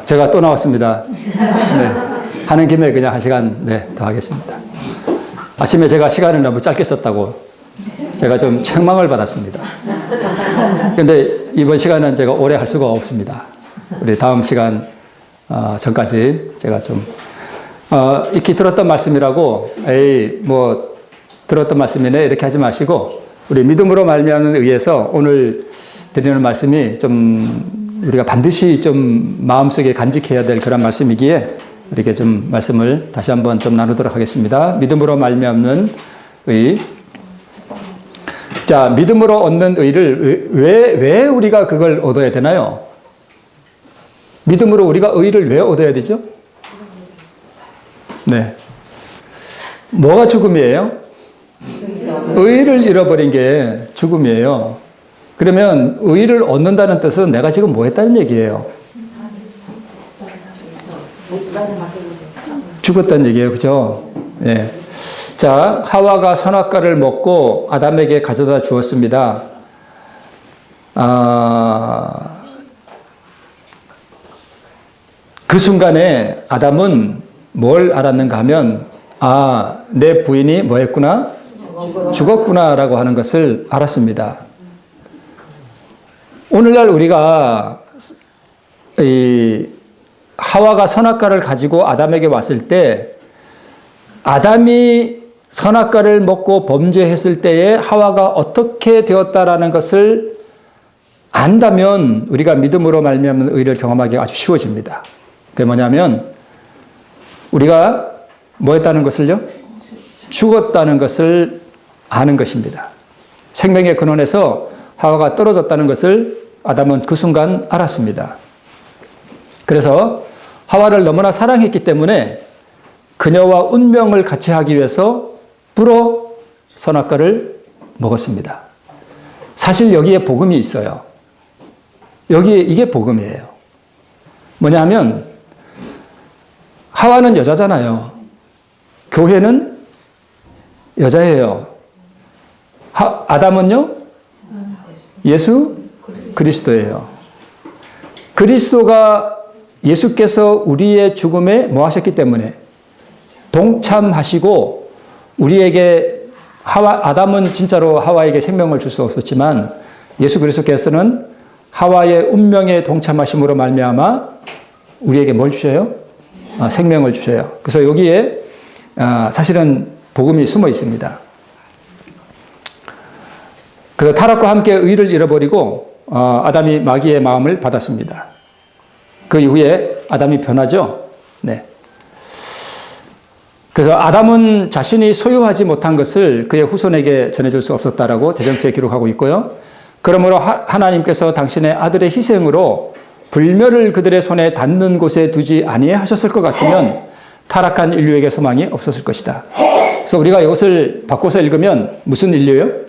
제가 또 나왔습니다. 네. 하는 김에 그냥 한 시간, 네, 더 하겠습니다. 아침에 제가 시간을 너무 짧게 썼다고 제가 좀 책망을 받았습니다. 근데 이번 시간은 제가 오래 할 수가 없습니다. 우리 다음 시간, 전까지 제가 좀, 익히 들었던 말씀이라고, 들었던 말씀이네, 이렇게 하지 마시고, 우리 믿음으로 말미암는 의해서 오늘 드리는 말씀이 좀 우리가 반드시 좀 마음속에 간직해야 될 그런 말씀이기에 이렇게 좀 말씀을 다시 한번 좀 나누도록 하겠습니다. 믿음으로 말미암는 의. 자, 믿음으로 얻는 의를 왜 우리가 그걸 얻어야 되나요? 믿음으로 우리가 의를 왜 얻어야 되죠? 네. 뭐가 죽음이에요? 의를 잃어버린 게 죽음이에요. 그러면 의를 얻는다는 뜻은 내가 지금 뭐 했다는 얘기예요? 죽었다는 얘기예요. 그죠? 예. 자, 하와가 선악과를 먹고 아담에게 가져다 주었습니다. 그 순간에 아담은 뭘 알았는가 하면, 내 부인이 뭐 했구나? 죽었구나라고 하는 것을 알았습니다. 오늘날 우리가 하와가 선악과를 가지고 아담에게 왔을 때 아담이 선악과를 먹고 범죄했을 때에 하와가 어떻게 되었다라는 것을 안다면 우리가 믿음으로 말미암는 의를 경험하기가 아주 쉬워집니다. 그게 뭐냐면 우리가 뭐 했다는 것을요? 죽었다는 것을 아는 것입니다. 생명의 근원에서 하와가 떨어졌다는 것을 아담은 그 순간 알았습니다. 그래서 하와를 너무나 사랑했기 때문에 그녀와 운명을 같이 하기 위해서 불어 선악과를 먹었습니다. 사실 여기에 복음이 있어요. 이게 복음이에요. 뭐냐 하면 하와는 여자잖아요. 교회는 여자예요. 아담은요? 예수 그리스도예요. 그리스도가 예수께서 우리의 죽음에 뭐 하셨기 때문에 동참하시고 우리에게 아담은 진짜로 하와에게 생명을 줄 수 없었지만 예수 그리스도께서는 하와의 운명에 동참하심으로 말미암아 우리에게 뭘 주셔요? 생명을 주셔요. 그래서 여기에 사실은 복음이 숨어 있습니다. 그래서 타락과 함께 의를 잃어버리고 아담이 마귀의 마음을 받았습니다. 그 이후에 아담이 변하죠. 네. 그래서 아담은 자신이 소유하지 못한 것을 그의 후손에게 전해줄 수 없었다라고 대전투에 기록하고 있고요. 그러므로 하나님께서 당신의 아들의 희생으로 불멸을 그들의 손에 닿는 곳에 두지 아니하셨을 것 같으면 타락한 인류에게 소망이 없었을 것이다. 그래서 우리가 이것을 바꿔서 읽으면 무슨 인류예요?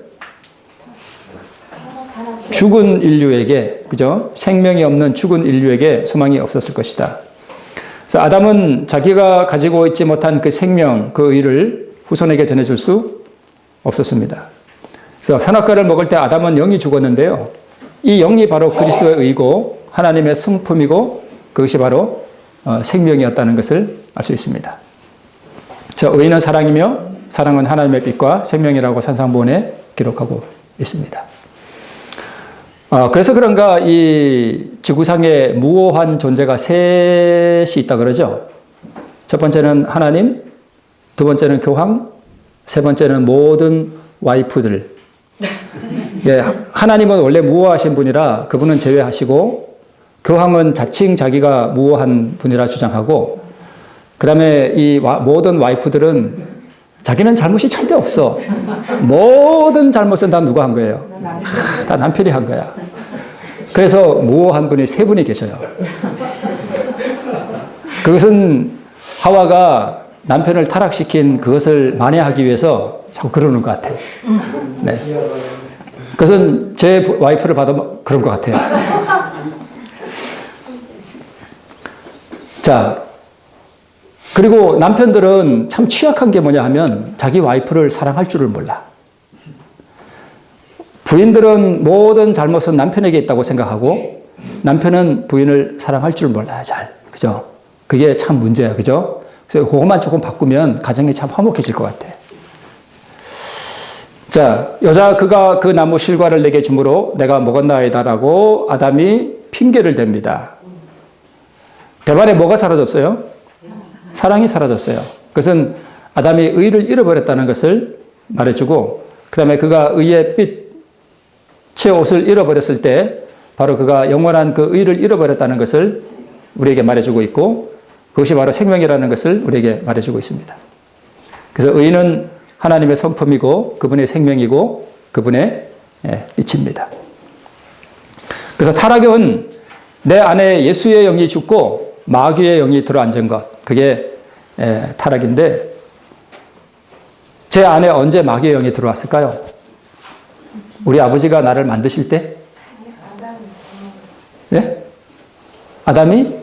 죽은 인류에게, 그죠? 생명이 없는 죽은 인류에게 소망이 없었을 것이다. 그래서 아담은 자기가 가지고 있지 못한 그 생명, 그 의를 후손에게 전해줄 수 없었습니다. 그래서 선악과를 먹을 때 아담은 영이 죽었는데요. 이 영이 바로 그리스도의 의고 하나님의 성품이고 그것이 바로 생명이었다는 것을 알 수 있습니다. 의는 사랑이며 사랑은 하나님의 빛과 생명이라고 산상보원에 기록하고 있습니다. 그래서 그런가 이 지구상에 무오한 존재가 셋이 있다 그러죠. 첫 번째는 하나님, 두 번째는 교황, 세 번째는 모든 와이프들. 예, 하나님은 원래 무오하신 분이라 그분은 제외하시고 교황은 자칭 자기가 무오한 분이라 주장하고 그 다음에 이 모든 와이프들은 자기는 잘못이 절대 없어. 모든 잘못은 다 누가 한 거예요? 다 남편이 한 거야. 그래서 무오한 분이 세 분이 계셔요. 그것은 하와가 남편을 타락시킨 그것을 만회하기 위해서 자꾸 그러는 것 같아요. 네. 그것은 제 와이프를 봐도 그런 것 같아요. 자, 그리고 남편들은 참 취약한 게 뭐냐 하면 자기 와이프를 사랑할 줄을 몰라. 부인들은 모든 잘못은 남편에게 있다고 생각하고 남편은 부인을 사랑할 줄 몰라요, 잘. 그죠? 그게 참 문제야, 그죠? 그래서 그것만 조금 바꾸면 가정이 참 화목해질 것 같아. 자, 그가 그 나무 실과를 내게 주므로 내가 먹었나이다라고 아담이 핑계를 댑니다. 대발에 뭐가 사라졌어요? 사랑이 사라졌어요. 그것은 아담이 의를 잃어버렸다는 것을 말해주고, 그 다음에 그가 의의 빛의 옷을 잃어버렸을 때 바로 그가 영원한 그 의를 잃어버렸다는 것을 우리에게 말해주고 있고, 그것이 바로 생명이라는 것을 우리에게 말해주고 있습니다. 그래서 의는 하나님의 성품이고 그분의 생명이고 그분의 빛입니다. 그래서 타락은 내 안에 예수의 영이 죽고 마귀의 영이 들어앉은 것, 그게 타락인데, 제 안에 언제 마귀의 영이 들어왔을까요? 우리 아버지가 나를 만드실 때? 예? 아담이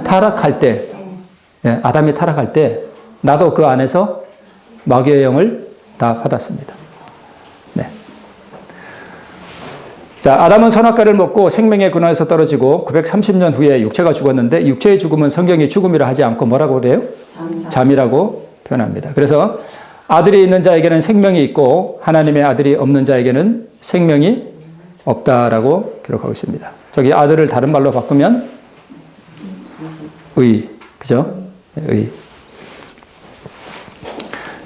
타락할 때, 아담이 타락할 때 나도 그 안에서 마귀의 영을 다 받았습니다. 네. 자, 아담은 선악과를 먹고 생명의 근원에서 떨어지고 930년 후에 육체가 죽었는데, 육체의 죽음은 성경이 죽음이라 하지 않고 뭐라고 그래요? 잠이라고 표현합니다. 그래서 아들이 있는 자에게는 생명이 있고 하나님의 아들이 없는 자에게는 생명이 없다라고 기록하고 있습니다. 저기 아들을 다른 말로 바꾸면 의, 그죠? 의.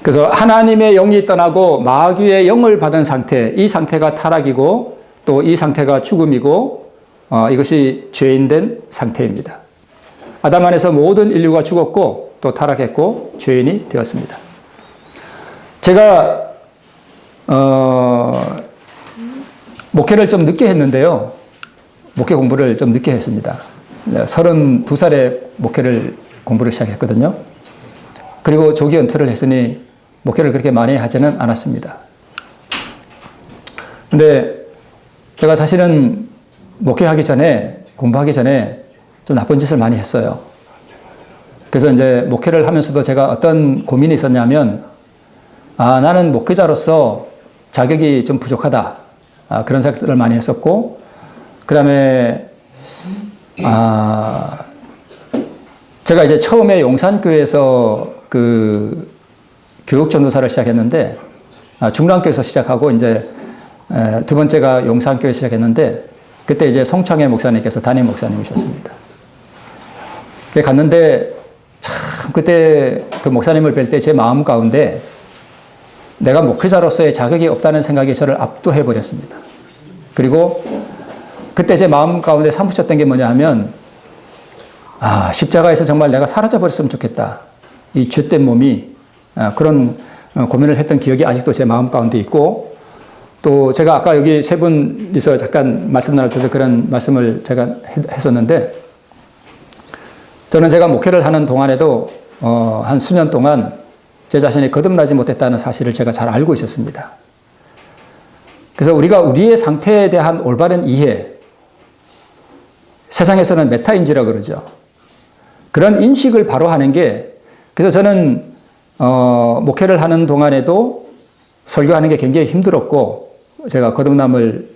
그래서 하나님의 영이 떠나고 마귀의 영을 받은 상태, 이 상태가 타락이고 또 이 상태가 죽음이고 이것이 죄인된 상태입니다. 아담 안에서 모든 인류가 죽었고 또 타락했고 죄인이 되었습니다. 제가 목회를 좀 늦게 했는데요. 목회 공부를 좀 늦게 했습니다. 32살에 공부를 시작했거든요. 그리고 조기 은퇴를 했으니 목회를 그렇게 많이 하지는 않았습니다. 근데 제가 사실은 목회하기 전에, 공부하기 전에 좀 나쁜 짓을 많이 했어요. 그래서 이제 목회를 하면서도 제가 어떤 고민이 있었냐면, 나는 목회자로서 자격이 좀 부족하다. 그런 생각들을 많이 했었고, 그 다음에, 제가 이제 처음에 용산교회에서 그 교육전도사를 시작했는데, 중랑교에서 시작하고 이제 두 번째가 용산교회 시작했는데, 그때 이제 송창회 목사님께서 담임 목사님이셨습니다. 갔는데 참 그때 그 목사님을 뵐 때 제 마음 가운데 내가 목회자로서의 자격이 없다는 생각이 저를 압도해 버렸습니다. 그리고 그때 제 마음 가운데 사무쳤던 게 뭐냐 하면, 십자가에서 정말 내가 사라져 버렸으면 좋겠다. 이 죄된 몸이, 그런 고민을 했던 기억이 아직도 제 마음 가운데 있고, 또 제가 아까 여기 세 분이서 잠깐 말씀 나눌 때도 그런 말씀을 제가 했었는데, 저는 제가 목회를 하는 동안에도 한 수년 동안 제 자신이 거듭나지 못했다는 사실을 제가 잘 알고 있었습니다. 그래서 우리가 우리의 상태에 대한 올바른 이해, 세상에서는 메타인지라고 그러죠. 그런 인식을 바로 하는 게, 그래서 저는 목회를 하는 동안에도 설교하는 게 굉장히 힘들었고, 제가 거듭남을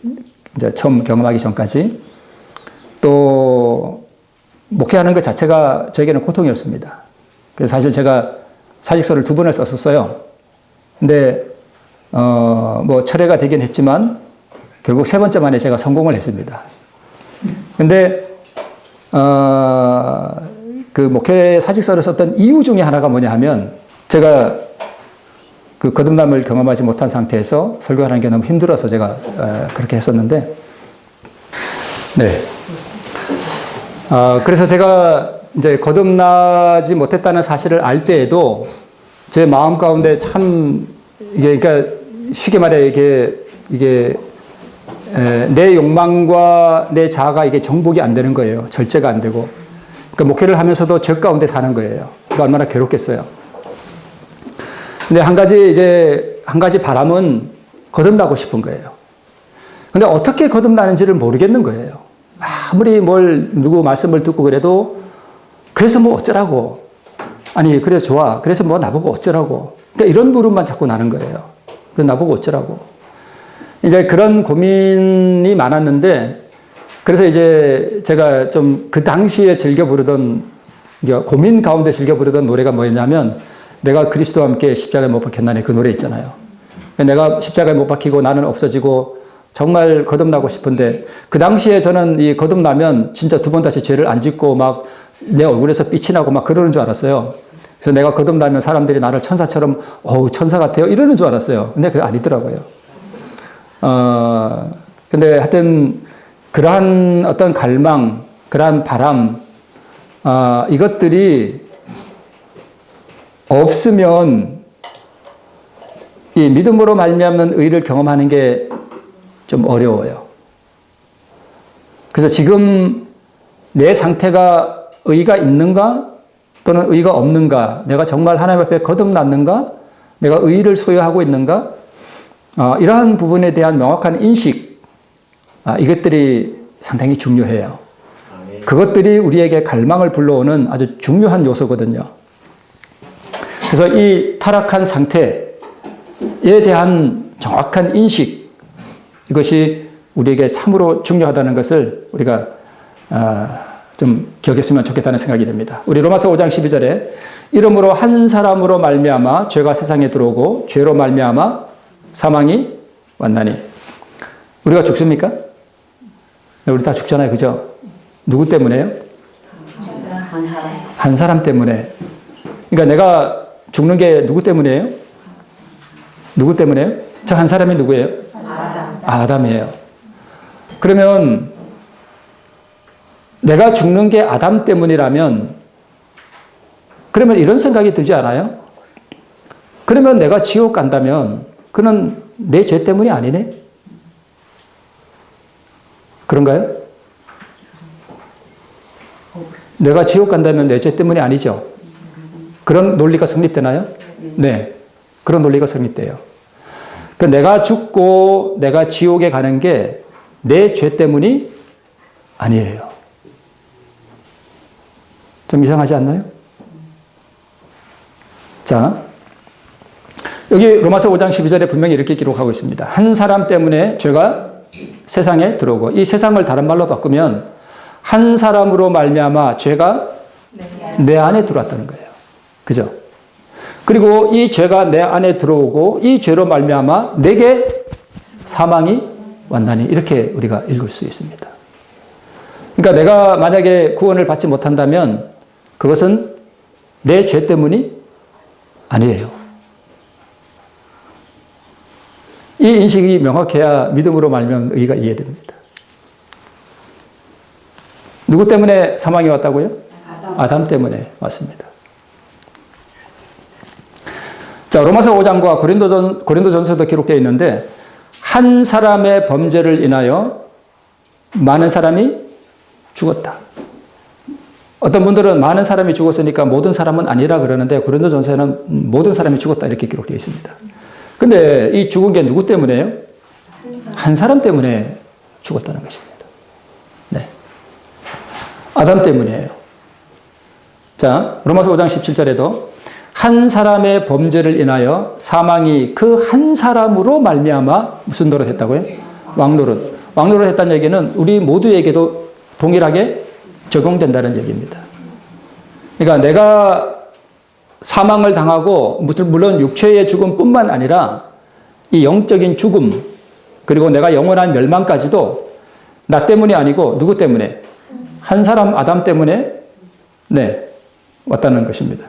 이제 처음 경험하기 전까지, 또 목회하는 것 자체가 저에게는 고통이었습니다. 그래서 사실 제가 사직서를 2번을 썼었어요. 근데 뭐 철회가 되긴 했지만 결국 3번째 만에 제가 성공을 했습니다. 근데 그 목회 사직서를 썼던 이유 중에 하나가 뭐냐 하면, 제가 그 거듭남을 경험하지 못한 상태에서 설교하는 게 너무 힘들어서 제가 그렇게 했었는데, 네. 그래서 제가 이제 거듭나지 못했다는 사실을 알 때에도 제 마음 가운데 참, 그러니까 쉽게 말해 이게 내 욕망과 내 자아가 이게 정복이 안 되는 거예요. 절제가 안 되고. 그러니까 목회를 하면서도 저 가운데 사는 거예요. 그러니까 얼마나 괴롭겠어요. 근데 한 가지 바람은 거듭나고 싶은 거예요. 근데 어떻게 거듭나는지를 모르겠는 거예요. 아무리 누구 말씀을 듣고 그래도, 그래서 뭐 어쩌라고. 아니, 그래서 좋아. 그래서 뭐 나보고 어쩌라고. 그러니까 이런 물음만 자꾸 나는 거예요. 그래서 나보고 어쩌라고. 이제 그런 고민이 많았는데, 그래서 이제 제가 좀 그 당시에 즐겨 부르던, 고민 가운데 즐겨 부르던 노래가 뭐였냐면, 내가 그리스도와 함께 십자가에 못 박혔나니, 그 노래 있잖아요. 내가 십자가에 못 박히고 나는 없어지고 정말 거듭나고 싶은데, 그 당시에 저는 이 거듭나면 진짜 두 번 다시 죄를 안 짓고 막 내 얼굴에서 빛이 나고 막 그러는 줄 알았어요. 그래서 내가 거듭나면 사람들이 나를 천사처럼, 천사 같아요, 이러는 줄 알았어요. 근데 그게 아니더라고요. 근데 하여튼 그러한 어떤 갈망, 그러한 바람, 이것들이 없으면 이 믿음으로 말미암는 의를 경험하는 게 좀 어려워요. 그래서 지금 내 상태가 의가 있는가 또는 의가 없는가, 내가 정말 하나님 앞에 거듭났는가, 내가 의를 소유하고 있는가, 이러한 부분에 대한 명확한 인식, 이것들이 상당히 중요해요. 그것들이 우리에게 갈망을 불러오는 아주 중요한 요소거든요. 그래서 이 타락한 상태에 대한 정확한 인식, 이것이 우리에게 참으로 중요하다는 것을 우리가 좀 기억했으면 좋겠다는 생각이 듭니다. 우리 로마서 5장 12절에 이러므로 한 사람으로 말미암아 죄가 세상에 들어오고 죄로 말미암아 사망이 왔나니. 우리가 죽습니까? 우리 다 죽잖아요. 그죠? 누구 때문에요? 한 사람 때문에. 그러니까 내가 죽는 게 누구 때문이에요? 누구 때문에요? 저 한 사람이 누구예요? 아담이에요. 그러면 내가 죽는 게 아담 때문이라면, 그러면 이런 생각이 들지 않아요? 그러면 내가 지옥 간다면 그는 내 죄 때문이 아니네? 그런가요? 내가 지옥 간다면 내 죄 때문이 아니죠? 그런 논리가 성립되나요? 네. 그런 논리가 성립돼요. 내가 죽고 내가 지옥에 가는 게 내 죄 때문이 아니에요. 좀 이상하지 않나요? 자, 여기 로마서 5장 12절에 분명히 이렇게 기록하고 있습니다. 한 사람 때문에 죄가 세상에 들어오고, 이 세상을 다른 말로 바꾸면 한 사람으로 말미암아 죄가 내 안에 들어왔다는 거예요. 그죠? 그리고 이 죄가 내 안에 들어오고 이 죄로 말미암아 내게 사망이 왔나니, 이렇게 우리가 읽을 수 있습니다. 그러니까 내가 만약에 구원을 받지 못한다면 그것은 내 죄 때문이 아니에요. 이 인식이 명확해야 믿음으로 말미암는 의가 이해됩니다. 누구 때문에 사망이 왔다고요? 아담 때문에 왔습니다. 자, 로마서 5장과 고린도전서도 기록되어 있는데, 한 사람의 범죄를 인하여 많은 사람이 죽었다. 어떤 분들은 많은 사람이 죽었으니까 모든 사람은 아니라 그러는데, 고린도전서에는 모든 사람이 죽었다 이렇게 기록되어 있습니다. 근데 이 죽은 게 누구 때문에요? 한 사람 때문에 죽었다는 것입니다. 네. 아담 때문이에요. 자, 로마서 5장 17절에도 한 사람의 범죄를 인하여 사망이 그 한 사람으로 말미암아 무슨 노릇 했다고요? 왕노릇. 왕노릇 했다는 얘기는 우리 모두에게도 동일하게 적용된다는 얘기입니다. 그러니까 내가 사망을 당하고, 물론 육체의 죽음뿐만 아니라 이 영적인 죽음, 그리고 내가 영원한 멸망까지도 나 때문이 아니고 누구 때문에? 한 사람 아담 때문에 왔다는 것입니다.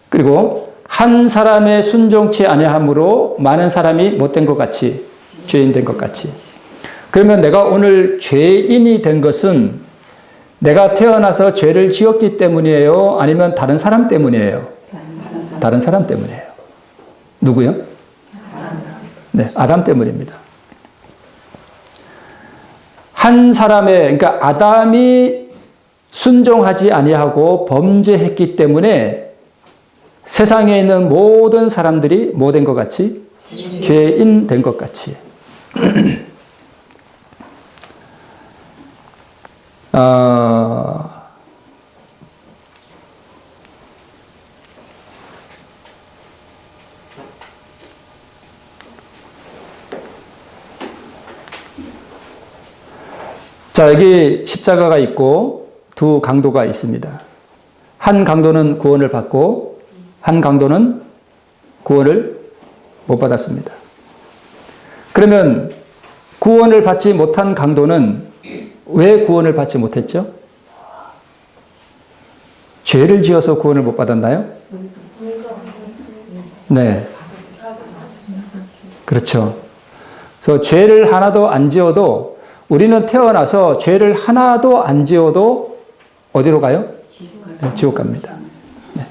그리고 한 사람의 순종치 아니함으로 많은 사람이 못된 것 같이, 죄인 된 것 같이. 그러면 내가 오늘 죄인이 된 것은 내가 태어나서 죄를 지었기 때문이에요? 아니면 다른 사람 때문이에요? 다른 사람 때문이에요. 누구요? 네, 아담 때문입니다. 한 사람의, 그러니까 아담이 순종하지 아니하고 범죄했기 때문에 세상에 있는 모든 사람들이 뭐 된 것 같이? 죄인 된 것 같이. 자, 여기 십자가가 있고 두 강도가 있습니다. 한 강도는 구원을 받고 한 강도는 구원을 못 받았습니다. 그러면 구원을 받지 못한 강도는 왜 구원을 받지 못했죠? 죄를 지어서 구원을 못 받았나요? 네. 그렇죠. 그래서 죄를 하나도 안 지어도 우리는 태어나서 죄를 하나도 안 지어도 어디로 가요? 네, 지옥 갑니다. 네.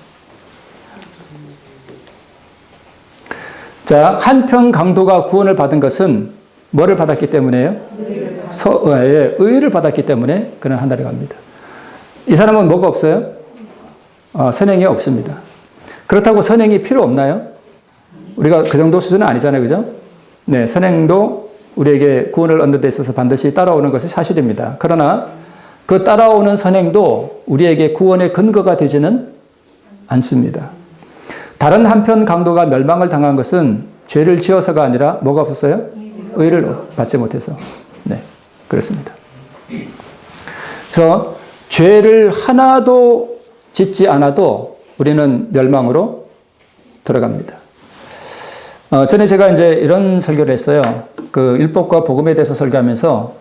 자, 한편 강도가 구원을 받은 것은 뭐를 받았기 때문에요? 의를 받았기 때문에 그는 하늘에 갑니다. 이 사람은 뭐가 없어요? 선행이 없습니다. 그렇다고 선행이 필요 없나요? 우리가 그 정도 수준은 아니잖아요. 그죠? 네, 선행도 우리에게 구원을 얻는 데 있어서 반드시 따라오는 것이 사실입니다. 그러나 그 따라오는 선행도 우리에게 구원의 근거가 되지는 않습니다. 다른 한편 강도가 멸망을 당한 것은 죄를 지어서가 아니라 뭐가 없었어요? 의를 받지 못해서. 네, 그렇습니다. 그래서 죄를 하나도 짓지 않아도 우리는 멸망으로 들어갑니다. 전에 제가 이제 이런 설교를 했어요. 그 율법과 복음에 대해서 설교하면서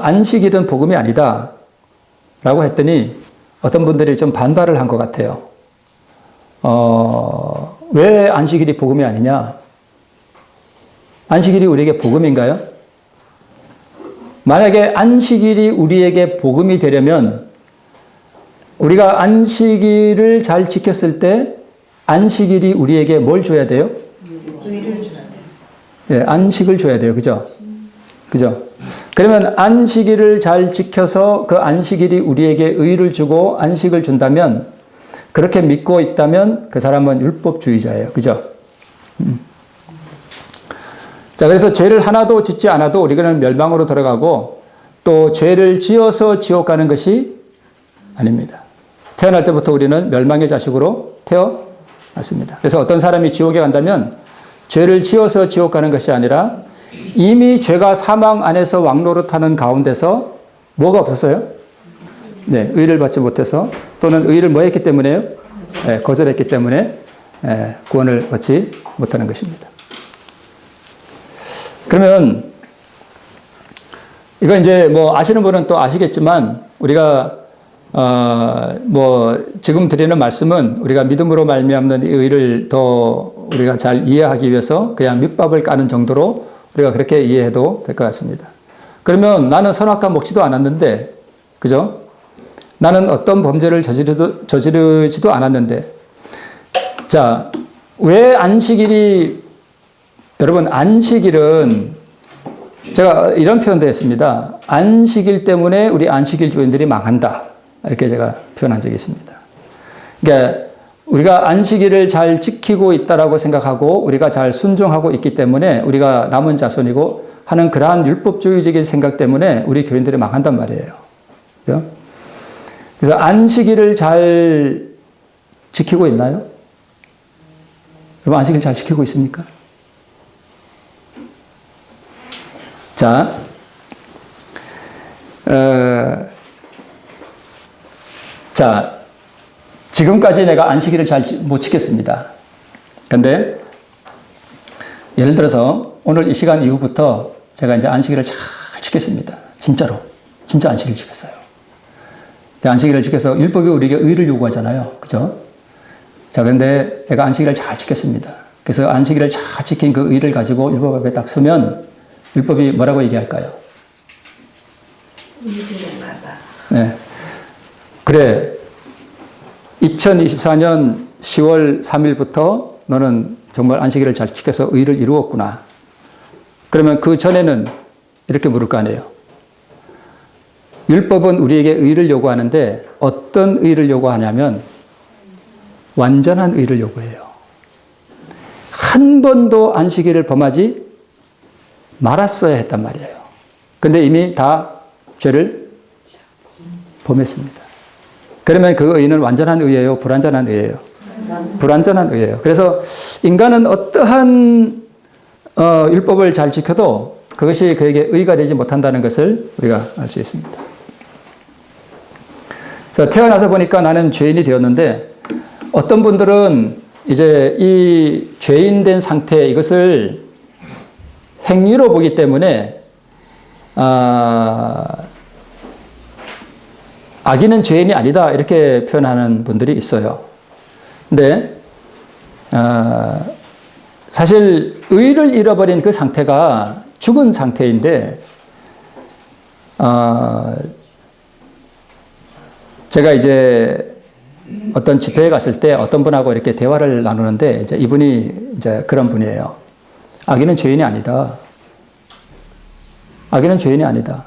안식일은 복음이 아니다 라고 했더니 어떤 분들이 좀 반발을 한 것 같아요. 왜 안식일이 복음이 아니냐? 안식일이 우리에게 복음인가요? 만약에 안식일이 우리에게 복음이 되려면 우리가 안식일을 잘 지켰을 때 안식일이 우리에게 뭘 줘야 돼요? 의를 줘야 돼요. 예, 안식을 줘야 돼요. 그죠? 그죠? 그러면 안식일을 잘 지켜서 그 안식일이 우리에게 의를 주고 안식을 준다면 그렇게 믿고 있다면 그 사람은 율법주의자예요. 그죠? 자, 그래서 죄를 하나도 짓지 않아도 우리는 멸망으로 들어가고 또 죄를 지어서 지옥 가는 것이 아닙니다. 태어날 때부터 우리는 멸망의 자식으로 태어났습니다. 그래서 어떤 사람이 지옥에 간다면 죄를 지어서 지옥 가는 것이 아니라 이미 죄가 사망 안에서 왕노릇하는 가운데서 뭐가 없었어요? 네, 의를 받지 못해서 또는 의를 뭐 했기 때문에요? 네, 거절했기 때문에 구원을 받지 못하는 것입니다. 그러면 이거 이제 뭐 아시는 분은 또 아시겠지만 우리가 지금 드리는 말씀은 우리가 믿음으로 말미암는 의를 더 우리가 잘 이해하기 위해서 그냥 밑밥을 까는 정도로 우리가 그렇게 이해해도 될 것 같습니다. 그러면 나는 선악과 먹지도 않았는데, 그죠? 나는 어떤 범죄를 저지르지도 않았는데, 자, 왜 안식일이, 여러분, 안식일은 제가 이런 표현도 했습니다. 안식일 때문에 우리 안식일 교인들이 망한다. 이렇게 제가 표현한 적이 있습니다. 그러니까 우리가 안식일을 잘 지키고 있다라고 생각하고 우리가 잘 순종하고 있기 때문에 우리가 남은 자손이고 하는 그러한 율법주의적인 생각 때문에 우리 교인들이 망한단 말이에요. 그래서 안식일을 잘 지키고 있나요? 여러분 안식일 잘 지키고 있습니까? 자, 지금까지 내가 안식일을 잘 못 지켰습니다. 근데 예를 들어서 오늘 이 시간 이후부터 제가 이제 안식일을 잘 지켰습니다. 진짜로. 진짜 안식일 지켰어요. 안식일을 지켜서 율법이 우리에게 의를 요구하잖아요. 그죠? 자, 그런데 내가 안식일을 잘 지켰습니다. 그래서 안식일을 잘 지킨 그 의를 가지고 율법 앞에 딱 서면 율법이 뭐라고 얘기할까요? 네. 그래. 2024년 10월 3일부터 너는 정말 안식일을 잘 지켜서 의를 이루었구나. 그러면 그 전에는 이렇게 물을 거 아니에요. 율법은 우리에게 의를 요구하는데 어떤 의를 요구하냐면 완전한 의를 요구해요. 한 번도 안식일을 범하지 말았어야 했단 말이에요. 근데 이미 다 죄를 범했습니다. 그러면 그 의는 완전한 의예요? 불완전한 의예요? 불완전한 의예요. 그래서 인간은 어떠한 율법을 잘 지켜도 그것이 그에게 의가 되지 못한다는 것을 우리가 알 수 있습니다. 자, 태어나서 보니까 나는 죄인이 되었는데 어떤 분들은 이제 이 죄인 된 상태 이것을 행위로 보기 때문에 악인은 죄인이 아니다 이렇게 표현하는 분들이 있어요. 근데 사실 의를 잃어버린 그 상태가 죽은 상태인데 제가 이제 어떤 집회에 갔을 때 어떤 분하고 이렇게 대화를 나누는데 이제 이분이 이제 그런 분이에요. 악인은 죄인이 아니다. 악인은 죄인이 아니다.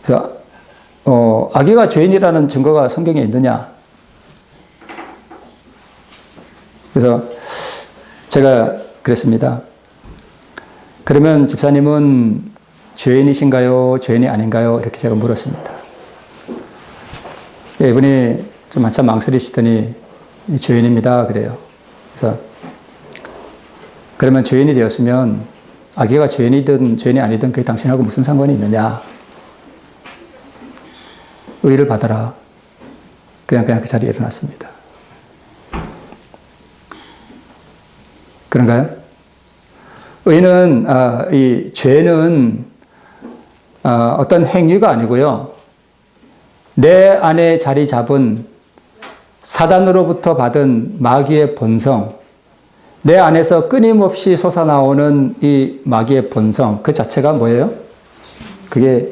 그래서 악의가 죄인이라는 증거가 성경에 있느냐? 그래서 제가 그랬습니다. 그러면 집사님은 죄인이신가요? 죄인이 아닌가요? 이렇게 제가 물었습니다. 이분이 좀 한참 망설이시더니 죄인입니다. 그래요. 그래서 그러면 죄인이 되었으면 악의가 죄인이든 죄인이 아니든 그게 당신하고 무슨 상관이 있느냐? 의를 받아라. 그냥 그 자리에 일어났습니다. 그런가요? 의는 이 죄는 어떤 행위가 아니고요. 내 안에 자리 잡은 사단으로부터 받은 마귀의 본성, 내 안에서 끊임없이 솟아나오는 이 마귀의 본성, 그 자체가 뭐예요? 그게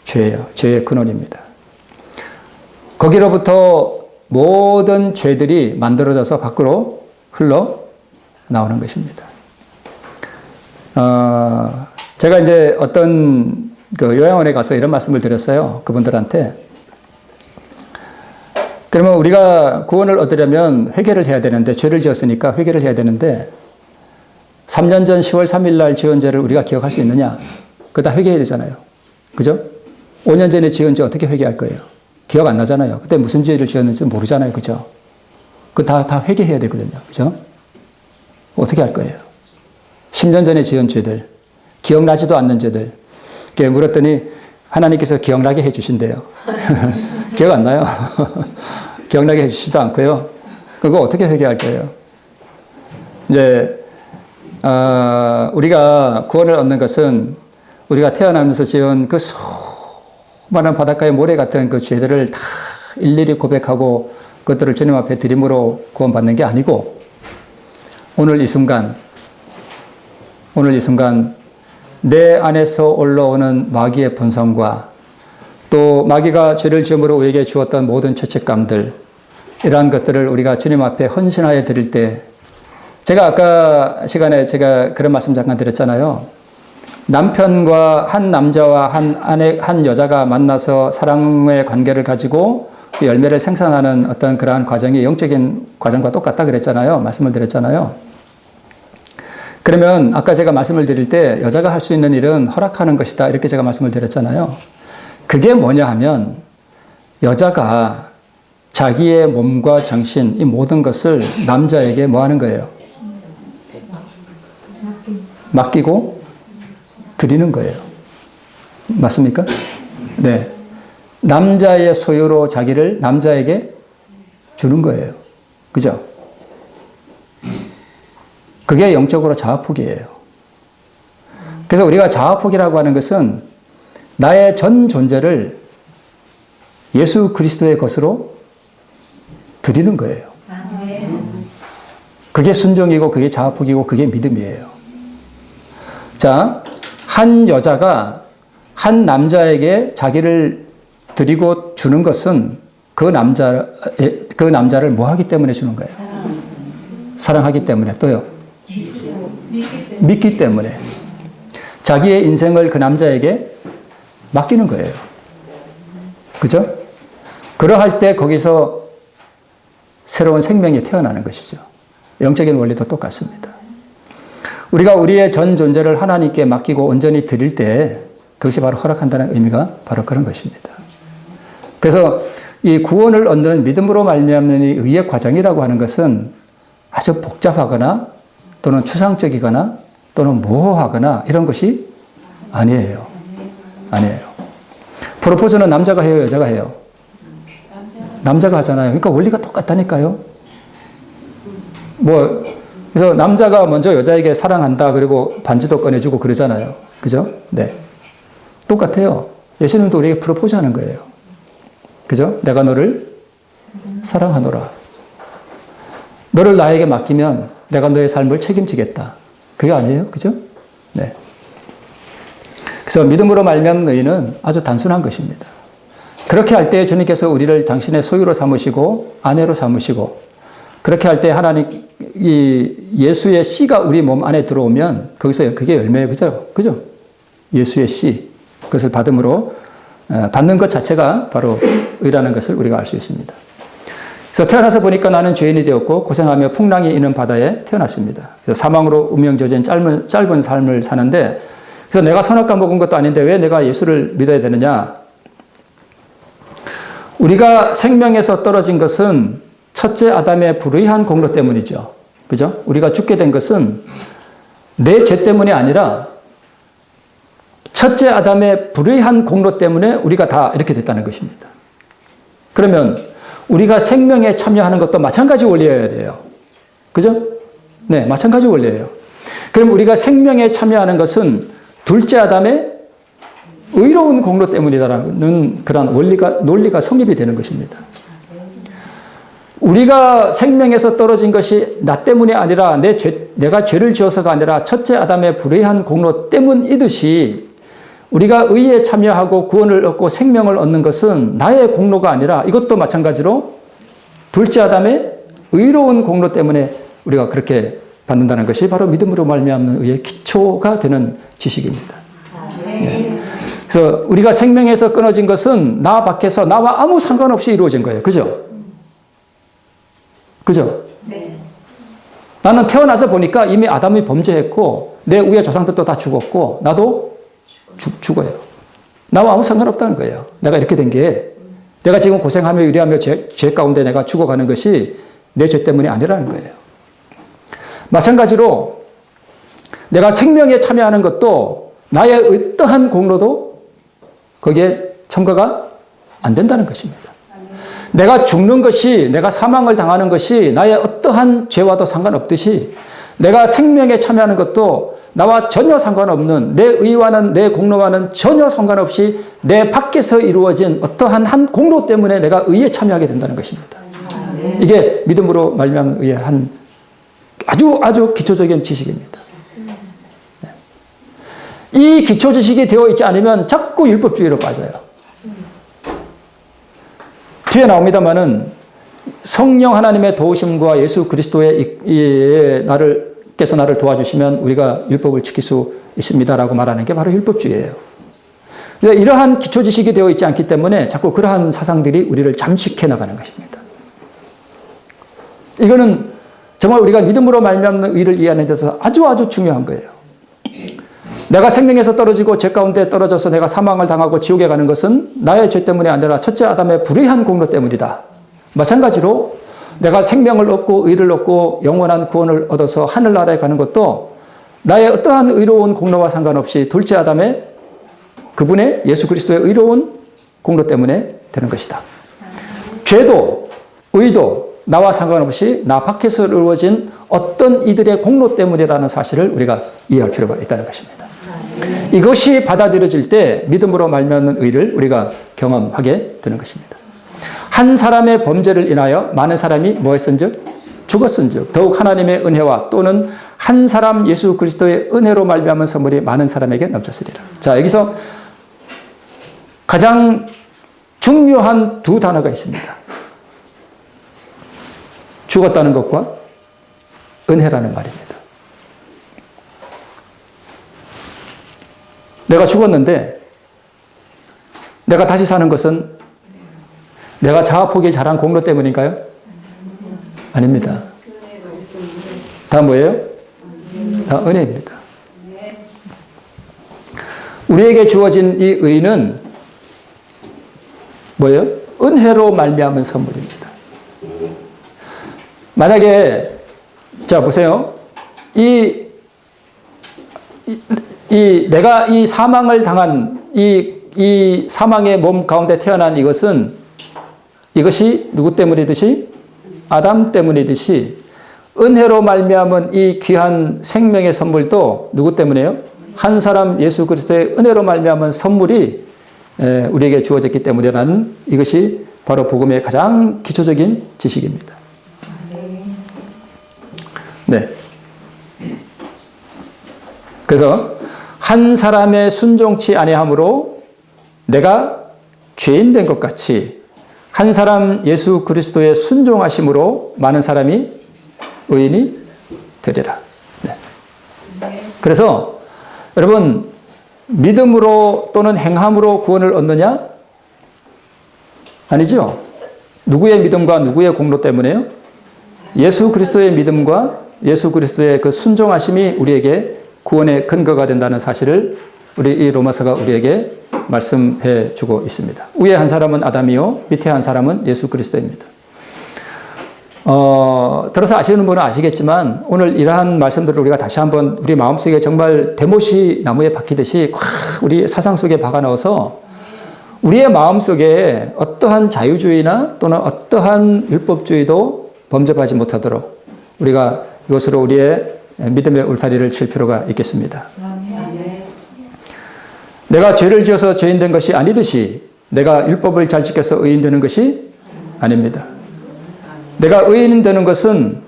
죄예요. 죄의 근원입니다. 거기로부터 모든 죄들이 만들어져서 밖으로 흘러 나오는 것입니다. 제가 이제 어떤 그 요양원에 가서 이런 말씀을 드렸어요. 그분들한테. 그러면 우리가 구원을 얻으려면 회개를 해야 되는데, 죄를 지었으니까 회개를 해야 되는데, 3년 전 10월 3일 날 지은 죄를 우리가 기억할 수 있느냐? 그거 다 회개해야 되잖아요. 그죠? 5년 전에 지은 죄 어떻게 회개할 거예요? 기억 안 나잖아요. 그때 무슨 죄를 지었는지 모르잖아요. 그죠? 그거 다 회개해야 되거든요. 그죠? 어떻게 할 거예요? 10년 전에 지은 죄들, 기억나지도 않는 죄들. 이렇게 물었더니 하나님께서 기억나게 해 주신대요. 기억 안 나요? 기억나게 해 주시지도 않고요. 그거 어떻게 회개할 거예요? 이제, 우리가 구원을 얻는 것은 우리가 태어나면서 지은 그 수많은 바닷가의 모래 같은 그 죄들을 다 일일이 고백하고 그것들을 주님 앞에 드림으로 구원받는 게 아니고, 오늘 이 순간 내 안에서 올라오는 마귀의 본성과 또 마귀가 죄를 지음으로 우리에게 주었던 모든 죄책감들, 이러한 것들을 우리가 주님 앞에 헌신하여 드릴 때, 제가 아까 시간에 제가 그런 말씀 잠깐 드렸잖아요. 남편과 한 남자와 한 여자가 만나서 사랑의 관계를 가지고 열매를 생산하는 어떤 그러한 과정이 영적인 과정과 똑같다 그랬잖아요. 말씀을 드렸잖아요. 그러면 아까 제가 말씀을 드릴 때 여자가 할 수 있는 일은 허락하는 것이다 이렇게 제가 말씀을 드렸잖아요. 그게 뭐냐 하면 여자가 자기의 몸과 정신 이 모든 것을 남자에게 뭐 하는 거예요? 맡기고 드리는 거예요. 맞습니까? 네. 남자의 소유로 자기를 남자에게 주는 거예요. 그죠? 그게 영적으로 자아포기예요. 그래서 우리가 자아포기라고 하는 것은 나의 전 존재를 예수 그리스도의 것으로 드리는 거예요. 그게 순종이고 그게 자아포기고 그게 믿음이에요. 자, 한 여자가 한 남자에게 자기를 드리고 주는 것은 그 남자를 뭐 하기 때문에 주는 거예요? 사랑하기 때문에. 또요? 믿기 때문에. 자기의 인생을 그 남자에게 맡기는 거예요. 그죠? 그러할 때 거기서 새로운 생명이 태어나는 것이죠. 영적인 원리도 똑같습니다. 우리가 우리의 전 존재를 하나님께 맡기고 온전히 드릴 때 그것이 바로 허락한다는 의미가 바로 그런 것입니다. 그래서 이 구원을 얻는 믿음으로 말미암는 이 의의 과정이라고 하는 것은 아주 복잡하거나 또는 추상적이거나 또는 모호하거나 이런 것이 아니에요. 아니에요. 프로포즈는 남자가 해요, 여자가 해요? 남자가 하잖아요. 그러니까 원리가 똑같다니까요. 그래서 남자가 먼저 여자에게 사랑한다, 그리고 반지도 꺼내주고 그러잖아요. 그죠? 네. 똑같아요. 예수님도 우리에게 프로포즈 하는 거예요. 그죠? 내가 너를 사랑하노라. 너를 나에게 맡기면 내가 너의 삶을 책임지겠다. 그게 아니에요? 그죠? 네. 그래서 믿음으로 말미암는 의는 아주 단순한 것입니다. 그렇게 할 때 주님께서 우리를 당신의 소유로 삼으시고 아내로 삼으시고, 그렇게 할 때 하나님, 예수의 씨가 우리 몸 안에 들어오면 거기서 그게 열매예요. 그죠? 그죠? 예수의 씨. 그것을 받음으로, 받는 것 자체가 바로 의라는 것을 우리가 알 수 있습니다. 그래서 태어나서 보니까 나는 죄인이 되었고 고생하며 풍랑이 있는 바다에 태어났습니다. 그래서 사망으로 운명져진 짧은 삶을 사는데, 그래서 내가 선악과 먹은 것도 아닌데 왜 내가 예수를 믿어야 되느냐? 우리가 생명에서 떨어진 것은 첫째 아담의 불의한 공로 때문이죠. 그죠? 우리가 죽게 된 것은 내 죄 때문이 아니라 첫째 아담의 불의한 공로 때문에 우리가 다 이렇게 됐다는 것입니다. 그러면 우리가 생명에 참여하는 것도 마찬가지 원리여야 돼요. 그죠? 네, 마찬가지 원리예요. 그럼 우리가 생명에 참여하는 것은 둘째 아담의 의로운 공로 때문이라는 그런 논리가 성립이 되는 것입니다. 우리가 생명에서 떨어진 것이 나 때문이 아니라 내가 죄를 지어서가 아니라 첫째 아담의 불의한 공로 때문이듯이, 우리가 의에 참여하고 구원을 얻고 생명을 얻는 것은 나의 공로가 아니라 이것도 마찬가지로 둘째 아담의 의로운 공로 때문에 우리가 그렇게 받는다는 것이 바로 믿음으로 말미암는 의의 기초가 되는 지식입니다. 네. 그래서 우리가 생명에서 끊어진 것은 나 밖에서 나와 아무 상관없이 이루어진 거예요. 그죠? 그죠? 네. 나는 태어나서 보니까 이미 아담이 범죄했고 내 위에 조상들도 다 죽었고 나도 죽어요. 나와 아무 상관없다는 거예요. 내가 이렇게 된 게, 내가 지금 고생하며 유리하며 죄 가운데 내가 죽어가는 것이 내 죄 때문이 아니라는 거예요. 마찬가지로 내가 생명에 참여하는 것도 나의 어떠한 공로도 거기에 첨가가 안 된다는 것입니다. 내가 죽는 것이, 내가 사망을 당하는 것이 나의 어떠한 죄와도 상관없듯이 내가 생명에 참여하는 것도 나와 전혀 상관없는, 내 의와는 내 공로와는 전혀 상관없이 내 밖에서 이루어진 어떠한 한 공로 때문에 내가 의에 참여하게 된다는 것입니다. 이게 믿음으로 말미암는 의의 한 아주 기초적인 지식입니다. 이 기초 지식이 되어 있지 않으면 자꾸 율법주의로 빠져요. 뒤에 나옵니다만은 성령 하나님의 도우심과 예수 그리스도의 께서 나를 도와주시면 우리가 율법을 지킬 수 있습니다라고 말하는 게 바로 율법주의예요. 이러한 기초 지식이 되어 있지 않기 때문에 자꾸 그러한 사상들이 우리를 잠식해 나가는 것입니다. 이거는 정말 우리가 믿음으로 말미암는 의를 이해하는 데서 아주 중요한 거예요. 내가 생명에서 떨어지고 죄 가운데 떨어져서 내가 사망을 당하고 지옥에 가는 것은 나의 죄 때문이 아니라 첫째 아담의 불의한 공로 때문이다. 마찬가지로 내가 생명을 얻고 의를 얻고 영원한 구원을 얻어서 하늘나라에 가는 것도 나의 어떠한 의로운 공로와 상관없이 둘째 아담의 그분의 예수 그리스도의 의로운 공로 때문에 되는 것이다. 죄도 의도 나와 상관없이 나 밖에서 이루어진 어떤 이들의 공로 때문이라는 사실을 우리가 이해할 필요가 있다는 것입니다. 이것이 받아들여질 때 믿음으로 말미암는 의를 우리가 경험하게 되는 것입니다. 한 사람의 범죄를 인하여 많은 사람이 뭐 했은즉? 죽었은즉 더욱 하나님의 은혜와 또는 한 사람 예수 그리스도의 은혜로 말미암은 선물이 많은 사람에게 넘쳤으리라. 자, 여기서 가장 중요한 두 단어가 있습니다. 죽었다는 것과 은혜라는 말입니다. 내가 죽었는데 내가 다시 사는 것은 내가 자아포기 잘한 공로 때문인가요? 아닙니다. 다 뭐예요? 다 은혜입니다. 우리에게 주어진 이 의는 뭐예요? 은혜로 말미암은 선물입니다. 만약에 자 보세요. 이 내가 이 사망을 당한 이 사망의 몸 가운데 태어난 이것이 누구 때문이듯이 아담 때문이듯이 은혜로 말미암은 이 귀한 생명의 선물도 누구 때문에요? 한 사람 예수 그리스도의 은혜로 말미암은 선물이 우리에게 주어졌기 때문이라는 이것이 바로 복음의 가장 기초적인 지식입니다. 네. 그래서 한 사람의 순종치 아니함으로 내가 죄인 된 것 같이 한 사람 예수 그리스도의 순종하심으로 많은 사람이 의인이 되리라. 네. 그래서 여러분 믿음으로 또는 행함으로 구원을 얻느냐? 아니죠. 누구의 믿음과 누구의 공로 때문에요? 예수 그리스도의 믿음과 예수 그리스도의 그 순종하심이 우리에게 구원의 근거가 된다는 사실을 우리 이 로마서가 우리에게 말씀해 주고 있습니다. 위에 한 사람은 아담이요 밑에 한 사람은 예수 그리스도입니다. 들어서 아시는 분은 아시겠지만 오늘 이러한 말씀들을 우리가 다시 한번 우리 마음속에 정말 대못이 나무에 박히듯이 콱 우리 사상 속에 박아 넣어서 우리의 마음속에 어떠한 자유주의나 또는 어떠한 율법주의도 범접하지 못하도록 우리가 이것으로 우리의 믿음의 울타리를 칠 필요가 있겠습니다. 내가 죄를 지어서 죄인 된 것이 아니듯이 내가 율법을 잘 지켜서 의인 되는 것이 아닙니다. 내가 의인 되는 것은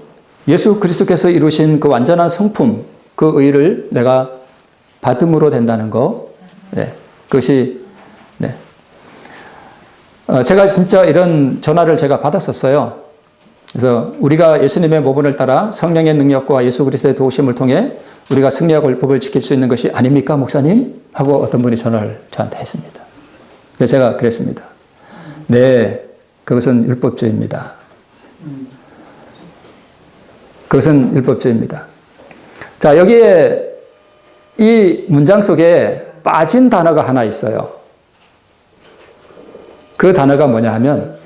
예수 그리스도께서 이루신 그 완전한 성품, 그 의를 내가 받음으로 된다는 거. 네, 그것이 네. 제가 진짜 이런 전화를 제가 받았었어요. 그래서 우리가 예수님의 모본을 따라 성령의 능력과 예수 그리스도의 도우심을 통해 우리가 승리하고 율법을 지킬 수 있는 것이 아닙니까, 목사님? 하고 어떤 분이 전화를 저한테 했습니다. 그래서 제가 그랬습니다. 네, 그것은 율법주의입니다. 그것은 율법주의입니다. 자, 여기에 이 문장 속에 빠진 단어가 하나 있어요. 그 단어가 뭐냐 하면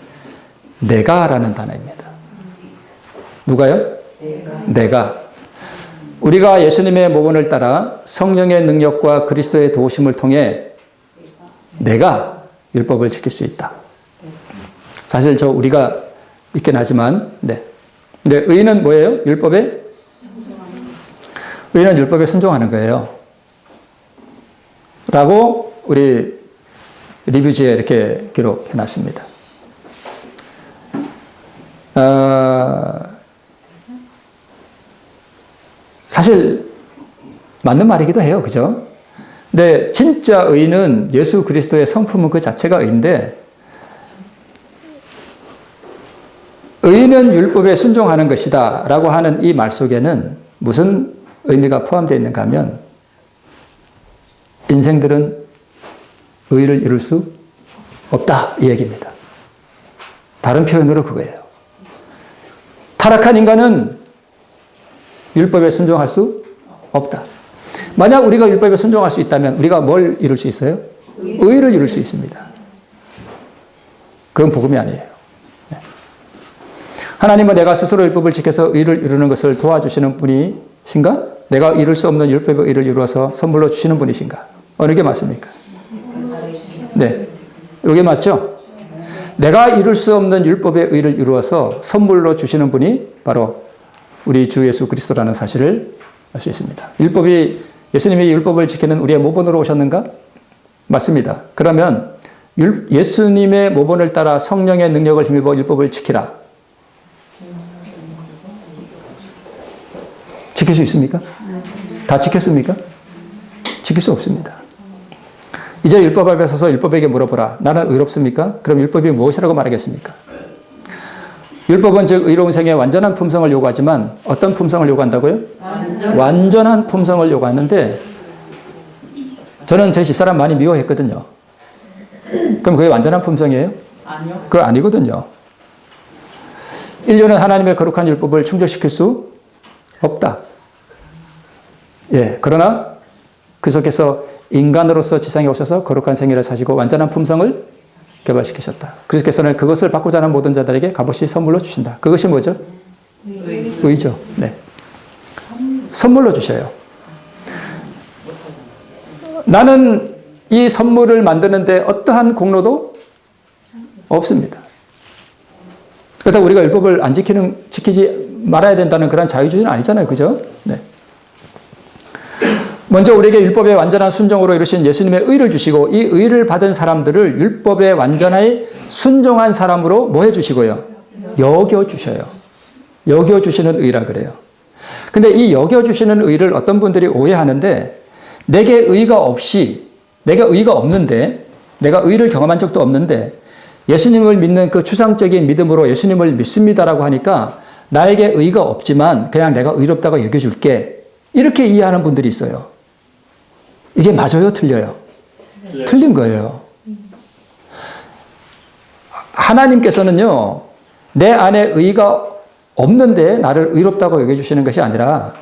내가라는 단어입니다. 누가요? 내가. 우리가 예수님의 모본을 따라 성령의 능력과 그리스도의 도우심을 통해 내가 율법을 지킬 수 있다. 사실 우리가 있긴 하지만, 네. 근데 의인은 뭐예요? 의인은 율법에 순종하는 거예요. 라고 우리 리뷰지에 이렇게 기록해 놨습니다. 사실 맞는 말이기도 해요. 그죠? 근데 진짜 의인은 예수 그리스도의 성품은 그 자체가 의인데 의인은 율법에 순종하는 것이다 라고 하는 이 말 속에는 무슨 의미가 포함되어 있는가 하면 인생들은 의를 이룰 수 없다 이 얘기입니다. 다른 표현으로 그거예요. 타락한 인간은 율법에 순종할 수 없다. 만약 우리가 율법에 순종할 수 있다면 우리가 뭘 이룰 수 있어요? 의를 이룰 수 있습니다. 그건 복음이 아니에요. 네. 하나님은 내가 스스로 율법을 지켜서 의를 이루는 것을 도와주시는 분이신가? 내가 이룰 수 없는 율법의 의를 이루어서 선물로 주시는 분이신가? 어느 게 맞습니까? 네. 이게 맞죠? 내가 이룰 수 없는 율법의 의를 이루어서 선물로 주시는 분이 바로 우리 주 예수 그리스도라는 사실을 알 수 있습니다. 예수님이 율법을 지키는 우리의 모본으로 오셨는가? 맞습니다. 그러면 예수님의 모본을 따라 성령의 능력을 힘입어 율법을 지키라. 지킬 수 있습니까? 다 지켰습니까? 지킬 수 없습니다. 이제 율법 앞에 서서 율법에게 물어보라. 나는 의롭습니까? 그럼 율법이 무엇이라고 말하겠습니까? 율법은 즉 의로운 생의 완전한 품성을 요구하지만 어떤 품성을 요구한다고요? 완전한 품성을 요구하는데 저는 제 집사람 많이 미워했거든요. 그럼 그게 완전한 품성이에요? 아니요. 그거 아니거든요. 인류는 하나님의 거룩한 율법을 충족시킬 수 없다. 예, 그러나 그리스도께서 인간으로서 지상에 오셔서 거룩한 생애를 사시고 완전한 품성을 개발시키셨다. 그리스도께서는 그것을 받고자 하는 모든 자들에게 값없이 선물로 주신다. 그것이 뭐죠? 의죠. 네. 선물로 주셔요. 나는 이 선물을 만드는데 어떠한 공로도 없습니다. 그렇다고 우리가 율법을 안 지키지 말아야 된다는 그런 자유주의는 아니잖아요. 그죠? 네. 먼저 우리에게 율법의 완전한 순종으로 이루신 예수님의 의를 주시고 이 의를 받은 사람들을 율법의 완전하게 순종한 사람으로 뭐 해주시고요? 여겨주셔요. 여겨주시는 의라 그래요. 근데 이 여겨주시는 의를 어떤 분들이 오해하는데 내게 의가 없이 내가 의가 없는데 내가 의를 경험한 적도 없는데 예수님을 믿는 그 추상적인 믿음으로 예수님을 믿습니다라고 하니까 나에게 의가 없지만 그냥 내가 의롭다고 여겨줄게. 이렇게 이해하는 분들이 있어요. 이게 맞아요? 틀려요? 틀린 거예요. 하나님께서는요, 내 안에 의가 없는데 나를 의롭다고 여겨주시는 것이 아니라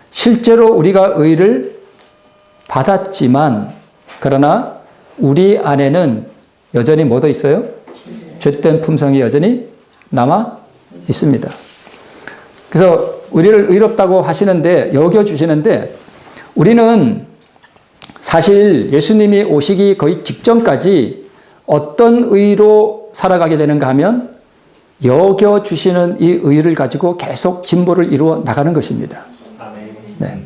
실제로 우리가 의를 받았지만 그러나 우리 안에는 여전히 뭐도 있어요? 죄된 품성이 여전히 남아 있습니다. 그래서 우리를 의롭다고 하시는데 여겨주시는데 우리는 사실 예수님이 오시기 거의 직전까지 어떤 의로 살아가게 되는가 하면 여겨주시는 이 의를 가지고 계속 진보를 이루어 나가는 것입니다. 네.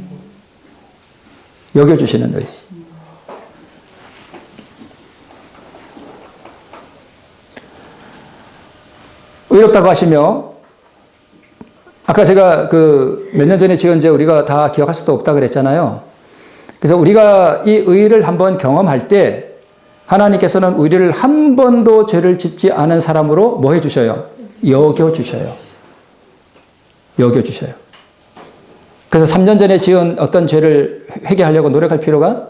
여겨주시는 의. 의롭다고 하시며 아까 제가 그 몇 년 전에 지은 죄 우리가 다 기억할 수도 없다 그랬잖아요. 그래서 우리가 이 의를 한번 경험할 때 하나님께서는 우리를 한 번도 죄를 짓지 않은 사람으로 뭐 해주셔요? 여겨주셔요. 여겨주셔요. 그래서 3년 전에 지은 어떤 죄를 회개하려고 노력할 필요가